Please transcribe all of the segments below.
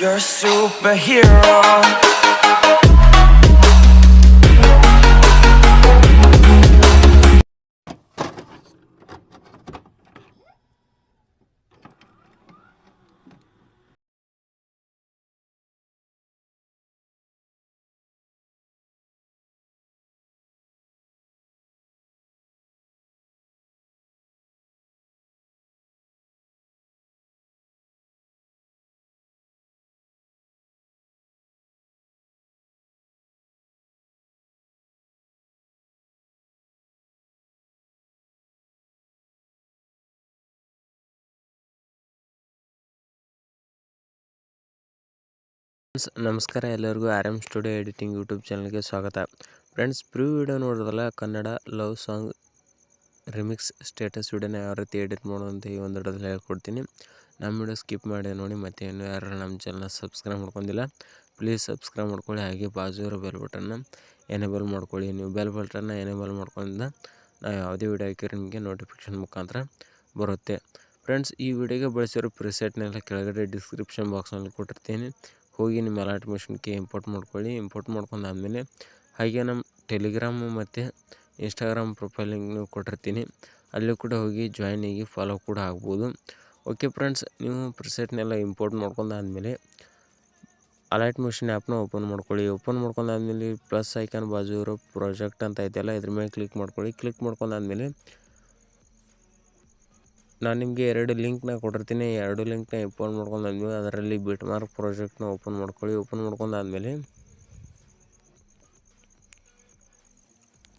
You're a superhero. ನಮಸ್ಕಾರ ಎಲ್ಲರಿಗೂ R studio editing YouTube ಚಾನಲ್ಗೆ ಸ್ವಾಗತ. ಫ್ರೆಂಡ್ಸ್, ವಿಡಿಯೋ ನೋಡಿದ್ರಲ್ಲ, Kannada love song remix status ವಿಡಿಯೋನ ಯಾವ ರೀತಿ ಎಡಿಟ್ ಮಾಡೋದಂತ ಈ ಒಂದು ವಿಡಿಯೋದಲ್ಲಿ ಹೇಳ್ಕೊಡ್ತೀನಿ. ನಮ್ಮ ವಿಡಿಯೋ ಸ್ಕಿಪ್ ಮಾಡಿ ನೋಡಿ. ಮತ್ತು ಇನ್ನೂ ಯಾರು ನಮ್ಮ ಚಾನಲ್ನ ಸಬ್ಸ್ಕ್ರೈಬ್ ಮಾಡ್ಕೊಂಡಿಲ್ಲ, ಪ್ಲೀಸ್ ಸಬ್ಸ್ಕ್ರೈಬ್ ಮಾಡ್ಕೊಳ್ಳಿ. ಹಾಗೆ ಬಾಜು ಇರೋ ಬೆಲ್ ಬಟನ್ನ ಎನೇಬಲ್ ಮಾಡ್ಕೊಳ್ಳಿ. ನೀವು ಬೆಲ್ ಬಟನ್ನ ಎನೇಬಲ್ ಮಾಡ್ಕೊಂಡಿಂದ ನಾವು ಯಾವುದೇ ವಿಡಿಯೋ ಹಾಕಿರೋ ನಿಮಗೆ ನೋಟಿಫಿಕೇಷನ್ ಮುಖಾಂತರ ಬರುತ್ತೆ. ಫ್ರೆಂಡ್ಸ್, ಈ ವಿಡಿಯೋಗೆ ಬಳಸಿರೋ ಪ್ರಿಸೆಟ್ನೆಲ್ಲ ಕೆಳಗಡೆ ಡಿಸ್ಕ್ರಿಪ್ಷನ್ ಬಾಕ್ಸ್ನಲ್ಲಿ ಕೊಟ್ಟಿರ್ತೀನಿ. ಹೋಗಿ ನಿಮ್ಮ ಅಲರ್ಟ್ ಮಿಷನ್ಗೆ ಇಂಪೋರ್ಟ್ ಮಾಡ್ಕೊಳ್ಳಿ. ಇಂಪೋರ್ಟ್ ಮಾಡ್ಕೊಂಡಾದ್ಮೇಲೆ ಹಾಗೆ ನಮ್ಮ ಟೆಲಿಗ್ರಾಮು ಮತ್ತು ಇನ್ಸ್ಟಾಗ್ರಾಮ್ ಪ್ರೊಫೈಲ್ ಲಿಂಕ್ನು ಕೊಟ್ಟಿರ್ತೀನಿ. ಅಲ್ಲಿ ಕೂಡ ಹೋಗಿ ಜಾಯ್ನ್ ಆಗಿ ಫಾಲೋ ಕೂಡ ಆಗ್ಬೋದು. ಓಕೆ ಫ್ರೆಂಡ್ಸ್, ನೀವು ಪ್ರಿಸೆಟ್ನೆಲ್ಲ ಇಂಪೋರ್ಟ್ ಮಾಡ್ಕೊಂಡಾದ್ಮೇಲೆ ಅಲರ್ಟ್ ಮಿಷನ್ ಆ್ಯಪ್ನ ಓಪನ್ ಮಾಡ್ಕೊಳ್ಳಿ. ಓಪನ್ ಮಾಡ್ಕೊಂಡಾದ್ಮೇಲೆ ಪ್ಲಸ್ ಐಕಾನ್ ಬಾಜು ಇರೋ ಪ್ರಾಜೆಕ್ಟ್ ಅಂತ ಐತೆಲ್ಲ, ಇದ್ರ ಮೇಲೆ ಕ್ಲಿಕ್ ಮಾಡ್ಕೊಳ್ಳಿ. ಕ್ಲಿಕ್ ಮಾಡ್ಕೊಂಡಾದ್ಮೇಲೆ ನಾನು ನಿಮಗೆ 2 ಲಿಂಕ್ನ ಕೊಟ್ಟಿರ್ತೀನಿ. 2 ಲಿಂಕ್ನ ಇಂಪೋರ್ಟ್ ಮಾಡ್ಕೊಂಡಾದ್ಮೇಲೆ ಅದರಲ್ಲಿ ಬಿಟ್ ಮಾರ್ಕ್ ಪ್ರಾಜೆಕ್ಟ್ನ ಓಪನ್ ಮಾಡ್ಕೊಳ್ಳಿ. ಓಪನ್ ಮಾಡ್ಕೊಂಡಾದ್ಮೇಲೆ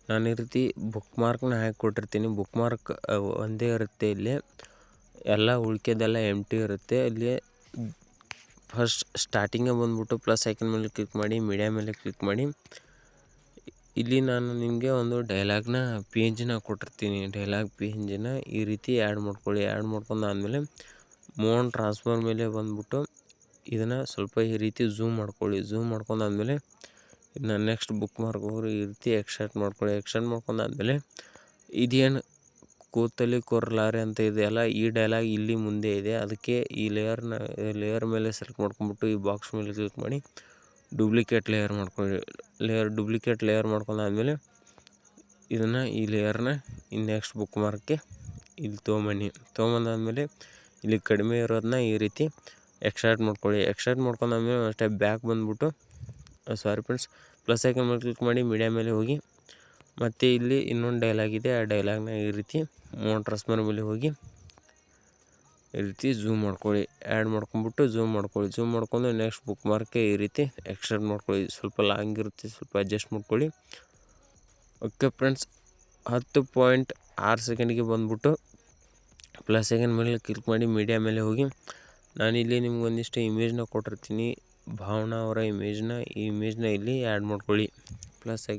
ನಾನು ಈ ರೀತಿ ಬುಕ್ ಮಾರ್ಕ್ನ ಹಾಕಿ ಕೊಟ್ಟಿರ್ತೀನಿ. ಬುಕ್ ಮಾರ್ಕ್ ಒಂದೇ ಇರುತ್ತೆ. ಇಲ್ಲಿ ಎಲ್ಲ ಉಳ್ಕೆದೆಲ್ಲ ಎಂಟಿ ಇರುತ್ತೆ. ಇಲ್ಲಿ ಫಸ್ಟ್ ಸ್ಟಾರ್ಟಿಂಗೇ ಬಂದ್ಬಿಟ್ಟು ಪ್ಲಸ್ ಐಕನ್ ಮೇಲೆ ಕ್ಲಿಕ್ ಮಾಡಿ, ಮೀಡಿಯಾ ಮೇಲೆ ಕ್ಲಿಕ್ ಮಾಡಿ. ಇಲ್ಲಿ ನಾನು ನಿಮಗೆ ಒಂದು ಡೈಲಾಗ್ನ ಪೇಜ್ನ ಕೊಟ್ಟಿರ್ತೀನಿ. ಡೈಲಾಗ್ ಪೇಜ್ನ ಈ ರೀತಿ ಆ್ಯಡ್ ಮಾಡ್ಕೊಳ್ಳಿ. ಆ್ಯಡ್ ಮಾಡ್ಕೊಂಡಾದ್ಮೇಲೆ ಮೋನ್ ಟ್ರಾನ್ಸ್ಫರ್ ಮೇಲೆ ಬಂದ್ಬಿಟ್ಟು ಇದನ್ನು ಸ್ವಲ್ಪ ಈ ರೀತಿ ಝೂಮ್ ಮಾಡ್ಕೊಳ್ಳಿ. ಝೂಮ್ ಮಾಡ್ಕೊಂಡಾದ್ಮೇಲೆ ಇದನ್ನ ನೆಕ್ಸ್ಟ್ ಬುಕ್ ಮಾರ್ಕ್ ಹೋಗಿ ಈ ರೀತಿ ಎಕ್ಸ್ಟ್ರಾಕ್ಟ್ ಮಾಡ್ಕೊಳ್ಳಿ. ಎಕ್ಸ್ಟ್ರಾಕ್ಟ್ ಮಾಡ್ಕೊಂಡಾದ್ಮೇಲೆ ಇದೇನು ಕೂತಲ್ಲಿ ಕೊರ್ಲಾರೆ ಅಂತ ಇದೆಯಲ್ಲ, ಈ ಡೈಲಾಗ್ ಇಲ್ಲಿ ಮುಂದೆ ಇದೆ. ಅದಕ್ಕೆ ಈ ಲೇಯರ್ ಮೇಲೆ ಸೆಲೆಕ್ಟ್ ಮಾಡ್ಕೊಂಬಿಟ್ಟು ಈ ಬಾಕ್ಸ್ ಮೇಲೆ ಕ್ಲಿಕ್ ಮಾಡಿ ಡೂಪ್ಲಿಕೇಟ್ ಲೇಯರ್ ಮಾಡ್ಕೊಳ್ಳಿ. ಡೂಪ್ಲಿಕೇಟ್ ಲೇಯರ್ ಮಾಡ್ಕೊಂಡಾದ್ಮೇಲೆ ಇದನ್ನು ಈ ಲೇಯರ್ನ ಈ ನೆಕ್ಸ್ಟ್ ಬುಕ್ ಮಾರ್ಕ್ಗೆ ಇಲ್ಲಿ ತೊಗೊಂಬಂದಾದ್ಮೇಲೆ ಇಲ್ಲಿ ಕಡಿಮೆ ಇರೋದನ್ನ ಈ ರೀತಿ ಎಕ್ಸ್ಟ್ರಾಕ್ಟ್ ಮಾಡ್ಕೊಳ್ಳಿ. ಎಕ್ಸ್ಟ್ರಾಕ್ಟ್ ಮಾಡ್ಕೊಂಡಾದ್ಮೇಲೆ ಅಷ್ಟೇ ಬ್ಯಾಕ್ ಬಂದ್ಬಿಟ್ಟು ಸಾರಿ ಫ್ರೆಂಡ್ಸ್, ಪ್ಲಸ್ ಐಕನ್ ಮೇಲೆ ಕ್ಲಿಕ್ ಮಾಡಿ, ಮೀಡಿಯಾ ಮೇಲೆ ಹೋಗಿ ಮತ್ತು ಇಲ್ಲಿ ಇನ್ನೊಂದು ಡೈಲಾಗ್ ಇದೆ. ಆ ಡೈಲಾಗ್ನ ಈ ರೀತಿ ಮೋನ್ ಟ್ರಾನ್ಸ್ಫರ್ ಮೇಲೆ ಹೋಗಿ ಈ ರೀತಿ ಝೂಮ್ ಮಾಡ್ಕೊಳ್ಳಿ. ಆ್ಯಡ್ ಮಾಡ್ಕೊಂಬಿಟ್ಟು ಝೂಮ್ ಮಾಡ್ಕೊಳ್ಳಿ. ಝೂಮ್ ಮಾಡ್ಕೊಂಡು ನೆಕ್ಸ್ಟ್ ಬುಕ್ ಮಾರ್ಕ್ಗೆ ಈ ರೀತಿ ಎಕ್ಸ್ಟ್ರಾಕ್ಟ್ ಮಾಡ್ಕೊಳ್ಳಿ. ಸ್ವಲ್ಪ ಲಾಂಗ್ ಇರುತ್ತೆ, ಸ್ವಲ್ಪ ಅಡ್ಜಸ್ಟ್ ಮಾಡ್ಕೊಳ್ಳಿ. ಓಕೆ ಫ್ರೆಂಡ್ಸ್, 10.6 ಸೆಕೆಂಡಿಗೆ ಬಂದ್ಬಿಟ್ಟು ಪ್ಲಸ್ ಐಕನ್ ಮೇಲೆ ಕ್ಲಿಕ್ ಮಾಡಿ, ಮೀಡಿಯಾ ಮೇಲೆ ಹೋಗಿ ನಾನಿಲ್ಲಿ ನಿಮ್ಗೊಂದಿಷ್ಟು ಇಮೇಜ್ನ ಕೊಟ್ಟಿರ್ತೀನಿ. ಭಾವನಾ ಅವರ ಇಮೇಜ್ನ, ಈ ಇಮೇಜ್ನ ಇಲ್ಲಿ ಆ್ಯಡ್ ಮಾಡ್ಕೊಳ್ಳಿ. ಪ್ಲಸ್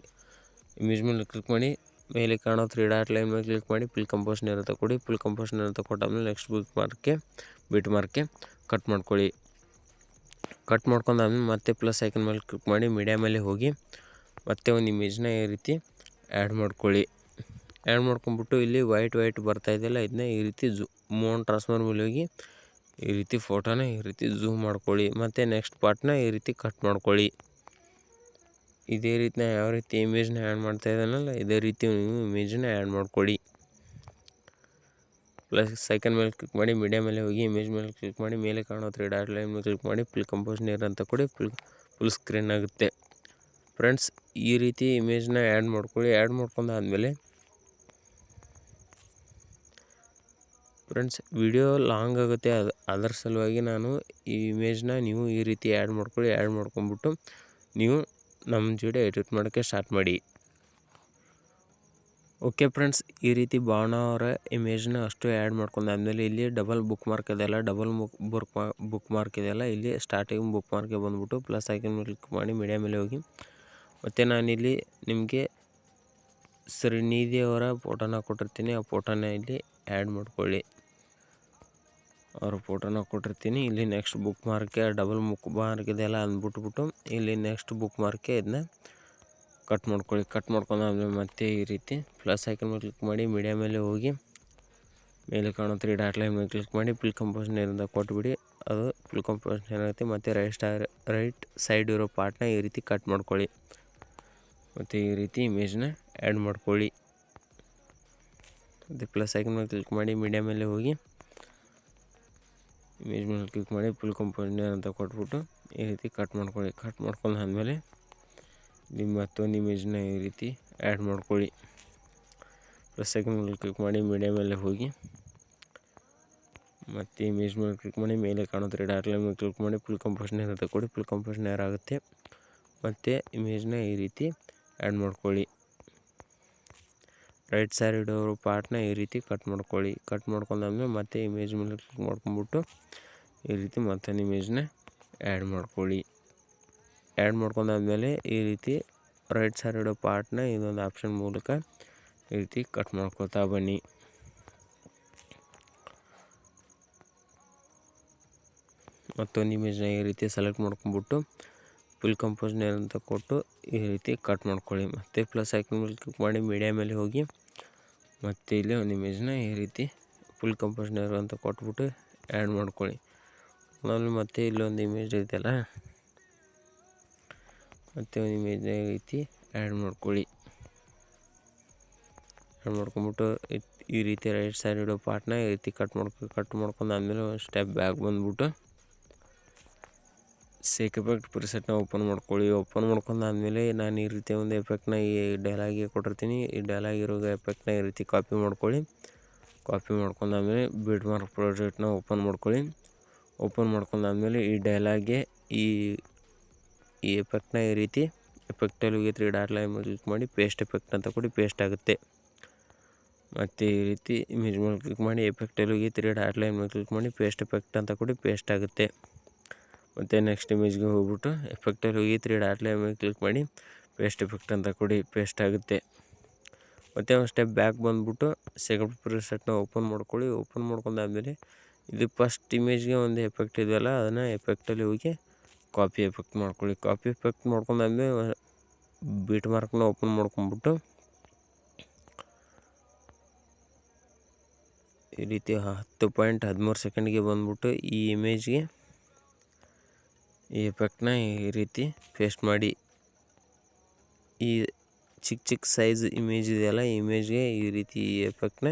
ಇಮೇಜ್ ಮೇಲೆ ಕ್ಲಿಕ್ ಮಾಡಿ, ಮೇಲೆ ಕಾಣೋ 3 ಡಾಟ್ ಲೈನ್ ಮೇಲೆ ಕ್ಲಿಕ್ ಮಾಡಿ, ಫಿಲ್ ಕಂಪೋಸ್ಟ್ನ ಇರುತ್ತೆ ಕೊಡಿ. ಫಿಲ್ ಕಂಪೋಸ್ಟ್ನ ಇರುತ್ತೆ ಕೊಟ್ಟಾದ್ಮೇಲೆ ನೆಕ್ಸ್ಟ್ ಬಿಟ್ ಮಾರ್ಕ್ಗೆ ಕಟ್ ಮಾಡ್ಕೊಳ್ಳಿ. ಕಟ್ ಮಾಡ್ಕೊಂಡಾದ್ಮೇಲೆ ಮತ್ತೆ ಪ್ಲಸ್ ಐಕನ್ ಮೇಲೆ ಕ್ಲಿಕ್ ಮಾಡಿ, ಮೀಡಿಯಾ ಮೇಲೆ ಹೋಗಿ ಮತ್ತೆ ಒಂದು ಇಮೇಜ್ನ ಈ ರೀತಿ ಆ್ಯಡ್ ಮಾಡ್ಕೊಳ್ಳಿ. ಆ್ಯಡ್ ಮಾಡ್ಕೊಂಬಿಟ್ಟು ಇಲ್ಲಿ ವೈಟ್ ಬರ್ತಾ ಇದೆಯಲ್ಲ, ಇದನ್ನ ಈ ರೀತಿ ಮೋನ್ ಟ್ರಾನ್ಸ್ಫರ್ ಮೇಲೆ ಹೋಗಿ ಈ ರೀತಿ ಫೋಟೋನ ಈ ರೀತಿ ಝೂಮ್ ಮಾಡ್ಕೊಳ್ಳಿ. ಮತ್ತು ನೆಕ್ಸ್ಟ್ ಪಾರ್ಟ್ನ ಈ ರೀತಿ ಕಟ್ ಮಾಡ್ಕೊಳ್ಳಿ. ಇದೇ ರೀತಿನ ಯಾವ ರೀತಿ ಇಮೇಜ್ನ ಆ್ಯಡ್ ಮಾಡ್ತಾ ಇದ್ದಾನಲ್ಲ, ಇದೇ ರೀತಿ ನೀವು ಇಮೇಜನ್ನ ಆ್ಯಡ್ ಮಾಡ್ಕೊಳ್ಳಿ. ಪ್ಲಸ್ ಐಕನ್ ಮೇಲೆ ಕ್ಲಿಕ್ ಮಾಡಿ, ಮೀಡಿಯಾ ಮೇಲೆ ಹೋಗಿ ಇಮೇಜ್ ಮೇಲೆ ಕ್ಲಿಕ್ ಮಾಡಿ, ಮೇಲೆ ಕಾಣೋ 3 ಡಾಟ್ ಲೈನ್ ಮೇಲೆ ಕ್ಲಿಕ್ ಮಾಡಿ, ಫಿಲ್ ಕಂಪೋಸ್ ನೀರ್ ಅಂತ ಕೊಡಿ. ಫುಲ್ ಸ್ಕ್ರೀನ್ ಆಗುತ್ತೆ. ಫ್ರೆಂಡ್ಸ್, ಈ ರೀತಿ ಇಮೇಜ್ನ ಆ್ಯಡ್ ಮಾಡ್ಕೊಳ್ಳಿ. ಆ್ಯಡ್ ಮಾಡ್ಕೊಂಡಾದ್ಮೇಲೆ ಫ್ರೆಂಡ್ಸ್, ವಿಡಿಯೋ ಲಾಂಗ್ ಆಗುತ್ತೆ. ಅದರ ಸಲುವಾಗಿ ನಾನು ಈ ಇಮೇಜ್ನ ನೀವು ಈ ರೀತಿ ಆ್ಯಡ್ ಮಾಡ್ಕೊಳ್ಳಿ. ಆ್ಯಡ್ ಮಾಡ್ಕೊಂಬಿಟ್ಟು ನೀವು ನಮ್ಮ ಜೊತೆ ಎಡಿಟ್ ಮಾಡೋಕ್ಕೆ ಸ್ಟಾರ್ಟ್ ಮಾಡಿ. ಓಕೆ ಫ್ರೆಂಡ್ಸ್, ಈ ರೀತಿ ಭಾವನಾ ಅವರ ಇಮೇಜ್ನ ಅಷ್ಟು ಆ್ಯಡ್ ಮಾಡ್ಕೊಂಡಾದ್ಮೇಲೆ ಇಲ್ಲಿ ಡಬಲ್ ಬುಕ್ ಮಾರ್ಕ್ ಇದೆಯಲ್ಲ, ಬುಕ್ ಮಾರ್ಕ್ ಇದೆಯಲ್ಲ, ಇಲ್ಲಿ ಸ್ಟಾರ್ಟಿಂಗ್ ಬುಕ್ ಮಾರ್ಕ್ಗೆ ಬಂದ್ಬಿಟ್ಟು ಪ್ಲಸ್ ಐಕನ್ ಮೇಲೆ ಕ್ಲಿಕ್ ಮಾಡಿ, ಮೀಡಿಯಾ ಮೇಲೆ ಹೋಗಿ ಮತ್ತು ನಾನಿಲ್ಲಿ ನಿಮಗೆ ಶ್ರೀನಿಧಿ ಅವರ ಫೋಟೋನ ಕೊಟ್ಟಿರ್ತೀನಿ. ಆ ಫೋಟೋನ ಇಲ್ಲಿ ಆ್ಯಡ್ ಮಾಡ್ಕೊಳ್ಳಿ. ಅವ್ರ ಫೋಟೋನ ಕೊಟ್ಟಿರ್ತೀನಿ. ಇಲ್ಲಿ ನೆಕ್ಸ್ಟ್ ಬುಕ್ ಮಾರ್ಕ್ಗೆ ಡಬಲ್ ಬುಕ್ ಮಾರ್ಕ್ ಇದೆಯಲ್ಲ ಅಂದ್ಬಿಟ್ಬಿಟ್ಟು ಇಲ್ಲಿ ನೆಕ್ಸ್ಟ್ ಬುಕ್ ಮಾರ್ಕ್ಗೆ ಇದನ್ನ ಕಟ್ ಮಾಡ್ಕೊಳ್ಳಿ. ಕಟ್ ಮಾಡ್ಕೊಂಡಾದ್ಮೇಲೆ ಮತ್ತೆ ಈ ರೀತಿ ಪ್ಲಸ್ ಐಕನ್ ಮೇಲೆ ಕ್ಲಿಕ್ ಮಾಡಿ, ಮೀಡಿಯಾ ಮೇಲೆ ಹೋಗಿ ಮೇಲೆ ಕಾಣೋ 3 ಡಾಟ್ ಲೈನ್ ಮೇಲೆ ಕ್ಲಿಕ್ ಮಾಡಿ, ಫಿಲ್ ಕಂಪೋಸ್ ನೀರಿಂದ ಕೊಟ್ಬಿಡಿ. ಅದು ಫುಲ್ ಕಂಪೋಸಿಷನ್ ಏನಾಗುತ್ತೆ. ಮತ್ತು ರೈಟ್ ಸೈಡ್ ಇರೋ ಪಾರ್ಟ್ನ ಈ ರೀತಿ ಕಟ್ ಮಾಡ್ಕೊಳ್ಳಿ. ಮತ್ತು ಈ ರೀತಿ ಇಮೇಜ್ನ ಆ್ಯಡ್ ಮಾಡ್ಕೊಳ್ಳಿ. ಮತ್ತು ಪ್ಲಸ್ ಐಕನ್ ಮೇಲೆ ಕ್ಲಿಕ್ ಮಾಡಿ ಮೀಡಿಯಮಲ್ಲಿ ಹೋಗಿ ಇಮೇಜ್ ಮೇಲೆ ಕ್ಲಿಕ್ ಮಾಡಿ ಫುಲ್ ಕಂಪೋಸಿಷನ್ ಅಂತ ಕೊಟ್ಬಿಟ್ಟು ಈ ರೀತಿ ಕಟ್ ಮಾಡ್ಕೊಳ್ಳಿ. ಕಟ್ ಮಾಡ್ಕೊಂಡಾದ್ಮೇಲೆ ನಿಮ್ಮ ಮತ್ತೊಂದು ಇಮೇಜ್ನ ಈ ರೀತಿ ಆ್ಯಡ್ ಮಾಡ್ಕೊಳ್ಳಿ. ಪ್ಲಸ್ ಐಕನ್ ಮೇಲೆ ಕ್ಲಿಕ್ ಮಾಡಿ ಮೀಡಿಯಮಲ್ಲಿ ಹೋಗಿ ಮತ್ತು ಇಮೇಜ್ ಮೇಲೆ ಕ್ಲಿಕ್ ಮಾಡಿ ಮೇಲೆ ಕಾಣೋ 3 ಡಾಟ್ ಲೈನ್ ಮೇಲೆ ಕ್ಲಿಕ್ ಮಾಡಿ ಫುಲ್ ಕಂಪೋಸಿಷನ್ ಅಂತ ಕೊಡಿ. ಫುಲ್ ಕಂಪೋಸಿಷನ್ ಆಗುತ್ತೆ. ಮತ್ತು ಇಮೇಜ್ನ ಈ ರೀತಿ ಆ್ಯಡ್ ಮಾಡ್ಕೊಳ್ಳಿ. ರೈಟ್ ಸೈಡ್ ಇಡೋ ಪಾರ್ಟ್ನ ಈ ರೀತಿ ಕಟ್ ಮಾಡ್ಕೊಳ್ಳಿ. ಕಟ್ ಮಾಡ್ಕೊಂಡಾದ್ಮೇಲೆ ಮತ್ತೆ ಇಮೇಜ್ ಮೇಲೆ ಕ್ಲಿಕ್ ಮಾಡ್ಕೊಂಬಿಟ್ಟು ಈ ರೀತಿ ಮತ್ತೊಂದು ಇಮೇಜ್ನ ಆ್ಯಡ್ ಮಾಡ್ಕೊಳ್ಳಿ. ಆ್ಯಡ್ ಮಾಡ್ಕೊಂಡಾದ್ಮೇಲೆ ಈ ರೀತಿ ರೈಟ್ ಸೈಡ್ ಇಡೋ ಪಾರ್ಟ್ನ ಇದೊಂದು ಆಪ್ಷನ್ ಮೂಲಕ ಈ ರೀತಿ ಕಟ್ ಮಾಡ್ಕೊಳ್ತಾ ಬನ್ನಿ. ಮತ್ತೊಂದು ಇಮೇಜ್ನ ಈ ರೀತಿ ಸೆಲೆಕ್ಟ್ ಮಾಡ್ಕೊಂಬಿಟ್ಟು ಫುಲ್ ಕಂಪೋಸಿಷನ್ ಅಂತ ಕೊಟ್ಟು ಈ ರೀತಿ ಕಟ್ ಮಾಡ್ಕೊಳ್ಳಿ. ಮತ್ತು ಪ್ಲಸ್ ಐಕನ್ ಮೇಲೆ ಕ್ಲಿಕ್ ಮಾಡಿ ಮೀಡಿಯಮಲ್ಲಿ ಹೋಗಿ ಮತ್ತು ಇಲ್ಲಿ ಒಂದು ಇಮೇಜ್ನ ಈ ರೀತಿ ಫುಲ್ ಕಂಪೋಸಿಷನ್ ಅಂತ ಕೊಟ್ಬಿಟ್ಟು ಆ್ಯಡ್ ಮಾಡ್ಕೊಳ್ಳಿ. ಆಮೇಲೆ ಮತ್ತೆ ಇಲ್ಲೊಂದು ಇಮೇಜ್ ಐತಲ್ಲ, ಮತ್ತೆ ಒಂದು ಇಮೇಜ್ನ ಈ ರೀತಿ ಆ್ಯಡ್ ಮಾಡ್ಕೊಳ್ಳಿ. ಆ್ಯಡ್ ಮಾಡ್ಕೊಂಬಿಟ್ಟು ಈ ರೀತಿ ರೈಟ್ ಸೈಡ್ ಇಡೋ ಪಾರ್ಟ್ನ ಈ ರೀತಿ ಕಟ್ ಮಾಡ್ಕೊಂಡಾದ್ಮೇಲೆ ಒಂದು ಸ್ಟೆಪ್ ಬ್ಯಾಕ್ ಬಂದ್ಬಿಟ್ಟು ಸೇಕ್ ಎಫೆಕ್ಟ್ ಪ್ರಿಸೆಟ್ನ ಓಪನ್ ಮಾಡ್ಕೊಳ್ಳಿ. ಓಪನ್ ಮಾಡ್ಕೊಂಡಾದ್ಮೇಲೆ ನಾನು ಈ ರೀತಿ ಒಂದು ಎಫೆಕ್ಟ್ನ ಈ ಡೈಲಾಗಿಗೆ ಕೊಟ್ಟಿರ್ತೀನಿ. ಈ ಡೈಲಾಗ್ ಇರೋ ಎಫೆಕ್ಟ್ನ ಈ ರೀತಿ ಕಾಪಿ ಮಾಡ್ಕೊಳ್ಳಿ. ಕಾಪಿ ಮಾಡ್ಕೊಂಡಾದ್ಮೇಲೆ ಬಿಟ್ ಮಾರ್ಕ್ ಪ್ರಾಜೆಕ್ಟ್ನ ಓಪನ್ ಮಾಡ್ಕೊಳ್ಳಿ. ಓಪನ್ ಮಾಡ್ಕೊಂಡಾದ್ಮೇಲೆ ಈ ಡೈಲಾಗ್ಗೆ ಈ ಎಫೆಕ್ಟ್ನ ಈ ರೀತಿ ಎಫೆಕ್ಟಲ್ಲಿ ಹೋಗಿ 3 ಡಾಟ್ ಲೈನ್ ಮೇಲೆ ಕ್ಲಿಕ್ ಮಾಡಿ ಪೇಸ್ಟ್ ಎಫೆಕ್ಟ್ ಅಂತ ಕೊಡಿ. ಪೇಸ್ಟ್ ಆಗುತ್ತೆ. ಮತ್ತು ಈ ರೀತಿ ಇಮೇಜ್ ಮೇಲೆ ಕ್ಲಿಕ್ ಮಾಡಿ ಎಫೆಕ್ಟಲ್ಲಿ ಹೋಗಿ 3 ಡಾಟ್ ಲೈನ್ ಮೇಲೆ ಕ್ಲಿಕ್ ಮಾಡಿ ಪೇಸ್ಟ್ ಎಫೆಕ್ಟ್ ಅಂತ ಕೊಡಿ. ಪೇಸ್ಟ್ ಆಗುತ್ತೆ. ಮತ್ತು ನೆಕ್ಸ್ಟ್ ಇಮೇಜ್ಗೆ ಹೋಗ್ಬಿಟ್ಟು ಎಫೆಕ್ಟಲ್ಲಿ ಹೋಗಿ 3 ಡಾಟ್ ಲೈನ್ ಮೇಲೆ ಕ್ಲಿಕ್ ಮಾಡಿ ಪೇಸ್ಟ್ ಎಫೆಕ್ಟ್ ಅಂತ ಕೊಡಿ. ಪೇಸ್ಟ್ ಆಗುತ್ತೆ. ಮತ್ತು ಒಂದು ಸ್ಟೆಪ್ ಬ್ಯಾಕ್ ಬಂದುಬಿಟ್ಟು ಸೆಕೆಂಡ್ ಪ್ರಿಸೆಟ್ನ ಓಪನ್ ಮಾಡ್ಕೊಳ್ಳಿ. ಓಪನ್ ಮಾಡ್ಕೊಂಡಾದ್ಮೇಲೆ ಇದು ಫಸ್ಟ್ ಇಮೇಜ್ಗೆ ಒಂದು ಎಫೆಕ್ಟ್ ಇದೆಯಲ್ಲ, ಅದನ್ನು ಎಫೆಕ್ಟಲ್ಲಿ ಹೋಗಿ ಕಾಪಿ ಎಫೆಕ್ಟ್ ಮಾಡ್ಕೊಳ್ಳಿ. ಕಾಪಿ ಎಫೆಕ್ಟ್ ಮಾಡ್ಕೊಂಡಾದ್ಮೇಲೆ ಬಿಟ್ ಮಾರ್ಕ್ನ ಓಪನ್ ಮಾಡ್ಕೊಂಬಿಟ್ಟು ಈ ರೀತಿ 10.13 ಸೆಕೆಂಡ್ಗೆ ಬಂದ್ಬಿಟ್ಟು ಈ ಇಮೇಜ್ಗೆ ಈ ಎಫೆಕ್ಟ್ನ ಈ ರೀತಿ ಪೇಸ್ಟ್ ಮಾಡಿ. ಈ ಚಿಕ್ಕ ಸೈಜ್ ಇಮೇಜ್ ಇದೆಯಲ್ಲ, ಈ ಇಮೇಜ್ಗೆ ಈ ರೀತಿ ಈ ಎಫೆಕ್ಟ್ನ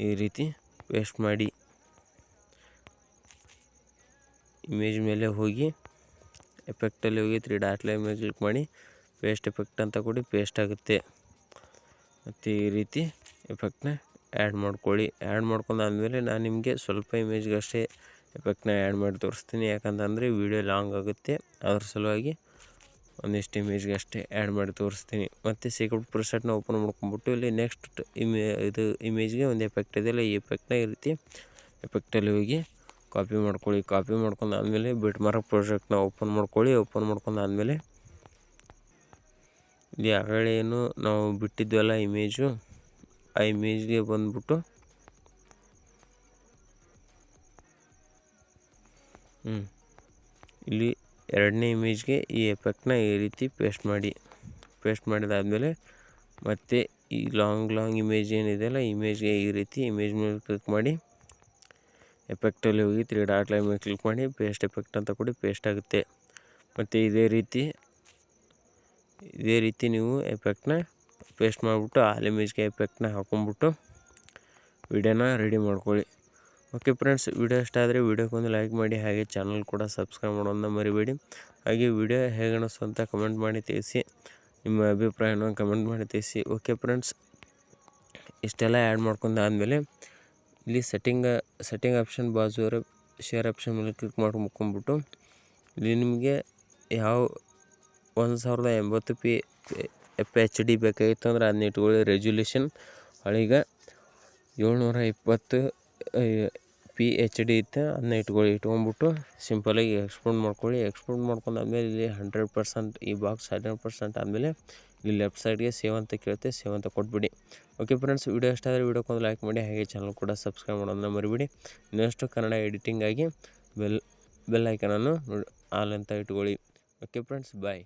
ಈ ರೀತಿ ಪೇಸ್ಟ್ ಮಾಡಿ. ಇಮೇಜ್ ಮೇಲೆ ಹೋಗಿ ಎಫೆಕ್ಟಲ್ಲಿ ಹೋಗಿ 3 ಡಾಟ್ ಲೈನ್ ಮೇಲೆ ಕ್ಲಿಕ್ ಮಾಡಿ ಪೇಸ್ಟ್ ಎಫೆಕ್ಟ್ ಅಂತ ಕೊಡಿ. ಪೇಸ್ಟ್ ಆಗುತ್ತೆ. ಮತ್ತು ಈ ರೀತಿ ಎಫೆಕ್ಟ್ನ ಆ್ಯಡ್ ಮಾಡ್ಕೊಳ್ಳಿ. ಆ್ಯಡ್ ಮಾಡ್ಕೊಂಡಾದ್ಮೇಲೆ ನಾನು ನಿಮಗೆ ಸ್ವಲ್ಪ ಇಮೇಜ್ಗೆ ಅಷ್ಟೇ ಎಫೆಕ್ಟ್ನ ಆ್ಯಡ್ ಮಾಡಿ ತೋರಿಸ್ತೀನಿ. ಯಾಕಂತಂದರೆ ವಿಡಿಯೋ ಲಾಂಗ್ ಆಗುತ್ತೆ. ಅದ್ರ ಸಲುವಾಗಿ ಒಂದಿಷ್ಟು ಇಮೇಜ್ಗೆ ಅಷ್ಟೇ ಆ್ಯಡ್ ಮಾಡಿ ತೋರಿಸ್ತೀನಿ. ಮತ್ತು ಸೆಕೆಂಡ್ ಪ್ರಿಸೆಟ್ನ ಓಪನ್ ಮಾಡ್ಕೊಂಬಿಟ್ಟು ಇಲ್ಲಿ ನೆಕ್ಸ್ಟ್ ಇದು ಇಮೇಜ್ಗೆ ಒಂದು ಎಫೆಕ್ಟ್ ಇದೆಯಲ್ಲ, ಈ ಎಫೆಕ್ಟ್ನ ಈ ರೀತಿ ಎಫೆಕ್ಟಲ್ಲಿ ಹೋಗಿ ಕಾಪಿ ಮಾಡ್ಕೊಳ್ಳಿ. ಕಾಪಿ ಮಾಡ್ಕೊಂಡಾದ್ಮೇಲೆ ಬಿಟ್ ಮಾರ್ಕ್ ಪ್ರಾಜೆಕ್ಟ್ನ ಓಪನ್ ಮಾಡ್ಕೊಳ್ಳಿ. ಓಪನ್ ಮಾಡ್ಕೊಂಡಾದ್ಮೇಲೆ ಇಲ್ಲಿ ಆಗಲೇ ಏನು ನಾವು ಬಿಟ್ಟಿದ್ವಲ್ಲ ಇಮೇಜು, ಆ ಇಮೇಜ್ಗೆ ಬಂದ್ಬಿಟ್ಟು ಇಲ್ಲಿ ಎರಡನೇ ಇಮೇಜ್ಗೆ ಈ ಎಫೆಕ್ಟ್ನ ಈ ರೀತಿ ಪೇಸ್ಟ್ ಮಾಡಿ. ಪೇಸ್ಟ್ ಮಾಡಿದಾದ್ಮೇಲೆ ಮತ್ತೆ ಈ ಲಾಂಗ್ ಇಮೇಜ್ ಏನಿದೆಯಲ್ಲ, ಇಮೇಜ್ಗೆ ಈ ರೀತಿ ಇಮೇಜ್ ಮೇಲೆ ಕ್ಲಿಕ್ ಮಾಡಿ ಎಫೆಕ್ಟಲ್ಲಿ ಹೋಗಿ 3 ಡಾಟ್ ಲೈನ್ ಮೇಲೆ ಕ್ಲಿಕ್ ಮಾಡಿ ಪೇಸ್ಟ್ ಎಫೆಕ್ಟ್ ಅಂತ ಕೊಡಿ. ಪೇಸ್ಟ್ ಆಗುತ್ತೆ. ಮತ್ತು ಇದೇ ರೀತಿ ನೀವು ಎಫೆಕ್ಟ್ನ ಪೇಸ್ಟ್ ಮಾಡಿಬಿಟ್ಟು ಆಲ್ ಇಮೇಜ್ಗೆ ಎಫೆಕ್ಟ್ನ ಹಾಕೊಂಡ್ಬಿಟ್ಟು ವಿಡಿಯೋನ ರೆಡಿ ಮಾಡ್ಕೊಳ್ಳಿ. ಓಕೆ ಫ್ರೆಂಡ್ಸ್, ವಿಡಿಯೋ ಇಷ್ಟ ಆದರೆ ವಿಡಿಯೋಕ್ಕೊಂದು ಲೈಕ್ ಮಾಡಿ, ಹಾಗೆ ಚಾನಲ್ ಕೂಡ ಸಬ್ಸ್ಕ್ರೈಬ್ ಮಾಡೋದನ್ನ ಮರಿಬೇಡಿ. ಹಾಗೆ ವಿಡಿಯೋ ಹೇಗೆ ಅನಿಸ್ತು ಅಂತ ಕಮೆಂಟ್ ಮಾಡಿ ತಿಳಿಸಿ. ನಿಮ್ಮ ಅಭಿಪ್ರಾಯನ ಕಮೆಂಟ್ ಮಾಡಿ ತಿಳಿಸಿ. ಓಕೆ ಫ್ರೆಂಡ್ಸ್, ಇಷ್ಟೆಲ್ಲ ಆ್ಯಡ್ ಮಾಡ್ಕೊಂಡಾದ್ಮೇಲೆ ಇಲ್ಲಿ ಸೆಟ್ಟಿಂಗ್ ಆಪ್ಷನ್ ಬಾಜು ಶೇರ್ ಆಪ್ಷನ್ ಮೇಲೆ ಕ್ಲಿಕ್ ಮಾಡ್ಕೊಂಬಿಟ್ಟು ಇಲ್ಲಿ ನಿಮಗೆ ಯಾವ 1080p FHD ಬೇಕಾಗಿತ್ತು ಅಂದ್ರೆ ಅದನ್ನ ಇಟ್ಕೊಳ್ಳಿ. ರೆಸಲ್ಯೂಷನ್ ಈಗ 720p HD ಇತ್ತು, ಅದನ್ನ ಇಟ್ಕೊಂಬಿಟ್ಟು ಸಿಂಪಲಾಗಿ ಎಕ್ಸ್ಪೋರ್ಟ್ ಮಾಡ್ಕೊಳ್ಳಿ. ಎಕ್ಸ್ಪೋರ್ಟ್ ಮಾಡ್ಕೊಂಡಾದ್ಮೇಲೆ ಇಲ್ಲಿ 100% ಈ ಬಾಕ್ಸ್ 100% ಆದಮೇಲೆ ಇಲ್ಲಿ ಲೆಫ್ಟ್ ಸೈಡ್ಗೆ ಸೇವ್ ಅಂತ ಕೇಳುತ್ತೆ, ಸೇವ್ ಅಂತ ಕೊಟ್ಬಿಡಿ. ಓಕೆ ಫ್ರೆಂಡ್ಸ್, ವಿಡಿಯೋ ಇಷ್ಟ ಆದರೆ ವಿಡಿಯೋಕ್ಕೊಂದು ಲೈಕ್ ಮಾಡಿ, ಹಾಗೆ ಚಾನಲ್ ಕೂಡ ಸಬ್ಸ್ಕ್ರೈಬ್ ಮಾಡೋದನ್ನ ಮರಿಬೇಡಿ. ಇನ್ನಷ್ಟು ಕನ್ನಡ ಎಡಿಟಿಂಗಾಗಿ ಬೆಲ್ ಐಕನನ್ನು ಆಲ್ ಅಂತ ಇಟ್ಕೊಳ್ಳಿ. ಓಕೆ ಫ್ರೆಂಡ್ಸ್, ಬಾಯ್.